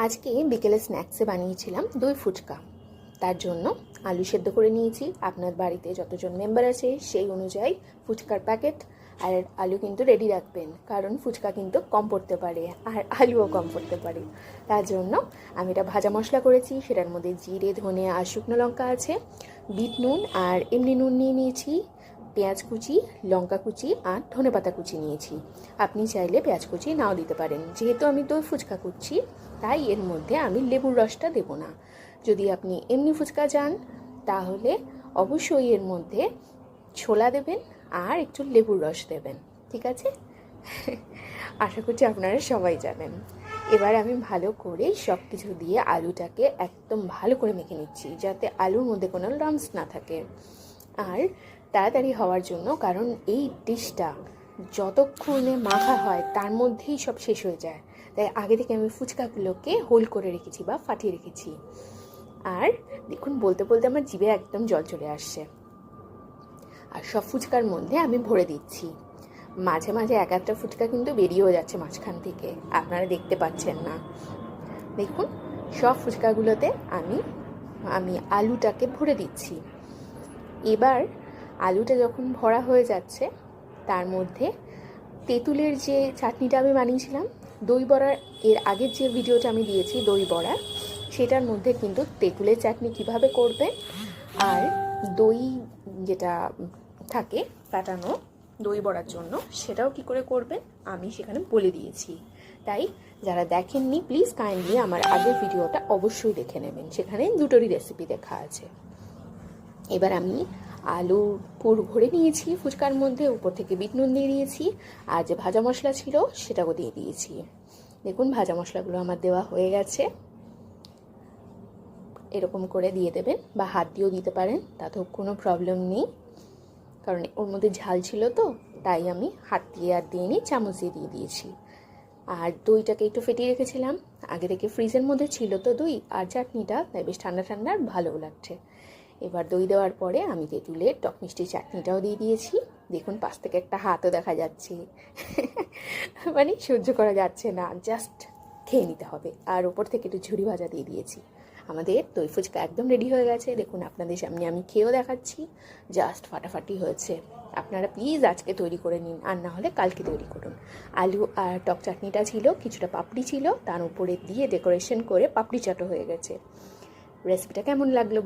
আজকে বিকেলে স্ন্যাক্সে বানিয়েছিলাম দই ফুচকা। তার জন্য আলু সেদ্ধ করে নিয়েছি। আপনার বাড়িতে যতজন মেম্বার আছে সেই অনুযায়ী ফুচকার প্যাকেট আর আলু কিন্তু রেডি রাখবেন, কারণ ফুচকা কিন্তু কম পড়তে পারে আর আলুও কম পড়তে পারে। তার জন্য আমি এটা ভাজা মশলা করেছি, সেটার মধ্যে জিরে, ধনে আর শুকনো লঙ্কা আছে, বিট নুন আর এমনি নুন নিয়ে নিয়েছি, পেঁয়াজ কুচি, লঙ্কা কুচি আর ধনেপাতা কুচি নিয়েছি। আপনি চাইলে পেঁয়াজ কুচি নাও দিতে পারেন। যেহেতু আমি দই ফুচকা করছি তাই এর মধ্যে আমি লেবুর রসটা দেব না। যদি আপনি এমনি ফুচকা চান তাহলে অবশ্যই এর মধ্যে ছোলা দেবেন আর একটু লেবুর রস দেবেন, ঠিক আছে? আশা করছি আপনারা সবাই জানেন। এবার আমি ভালো করে সব কিছু দিয়ে আলুটাকে একদম ভালো করে মেখে নিচ্ছি, যাতে আলুর মধ্যে কোনো লাম্পস না থাকে। আর তাড়াতাড়ি হওয়ার জন্য, কারণ এই ডিশটা যতক্ষণে মাখা হয় তার মধ্যেই সব শেষ হয়ে যায়, তাই আগে থেকে আমি ফুচকাগুলোকে হোল করে রেখেছি বা ফাটিয়ে রেখেছি। আর দেখুন, বলতে বলতে আমার জিভে একদম জল চলে আসছে। আর সব ফুচকার মধ্যে আমি ভরে দিচ্ছি। মাঝে মাঝে এক একটা ফুচকা কিন্তু বেরিয়েও যাচ্ছে মাঝখান থেকে, আপনারা দেখতে পাচ্ছেন না। দেখুন, সব ফুচকাগুলোতে আমি আলুটাকে ভরে দিচ্ছি। এবার আলুটা যখন ভরা হয়ে যাচ্ছে তার মধ্যে তেঁতুলের যে চাটনিটা আমি বানিয়েছিলাম, দই বড়ার এর আগের যে ভিডিওটা আমি দিয়েছি দই বড়া, সেটার মধ্যে কিন্তু তেঁতুলের চাটনি কিভাবে করবে আর দই যেটা থাকে কাটানো দই বড়ার জন্য সেটাও কি করে করবেন আমি সেখানে বলে দিয়েছি। তাই যারা দেখেননি প্লিজ কাইন্ডলি আমার আগের ভিডিওটা অবশ্যই দেখে নেবেন, সেখানে দুটোরই রেসিপি দেখা আছে। এবার আমি আলু পুর ভরে নিয়েছি ফুচকার মধ্যে, উপর থেকে বিট নুন দিয়ে দিয়েছি, আর যে ভাজা মশলা ছিল সেটাও দিয়ে দিয়েছি। দেখুন, ভাজা মশলাগুলো আমার দেওয়া হয়ে গেছে। এরকম করে দিয়ে দেবেন বা হাত দিয়েও দিতে পারেন, তাতেও কোনো প্রবলেম নেই, কারণ ওর মধ্যে ঝাল ছিল তো, তাই আমি হাত দিয়ে আর দিইনি, চামচ দিয়ে দিয়ে দিয়েছি। আর দইটাকে একটু ফেটিয়ে রেখেছিলাম, আগে থেকে ফ্রিজের মধ্যে ছিল তো দই আর চাটনিটা, তাই বেশ ঠান্ডা ঠান্ডা আর ভালো লাগছে। এবার দই দেওয়ার পরে আমি তেঁতুলের টক মিষ্টি চাটনিটাও দিয়ে দিয়েছি। দেখুন, পাশ থেকে একটা হাতও দেখা যাচ্ছে। মানে সহ্য করা যাচ্ছে না, জাস্ট খেয়ে নিতে হবে। আর ওপর থেকে একটু ঝুরি ভাজা দিয়ে দিয়েছি। আমাদের দই ফুচকা একদম রেডি হয়ে গেছে। দেখুন, আপনাদের সামনে আমি খেয়েও দেখাচ্ছি, জাস্ট ফাটাফাটি হয়েছে। আপনারা প্লিজ আজকে তৈরি করে নিন, আর না হলে কালকে তৈরি করুন। আলু আর টক চাটনিটা ছিল, কিছুটা পাপড়ি ছিল, তার উপরে দিয়ে ডেকোরেশন করে পাপড়ি চাটও হয়ে গেছে। রেসিপিটা কেমন লাগলো?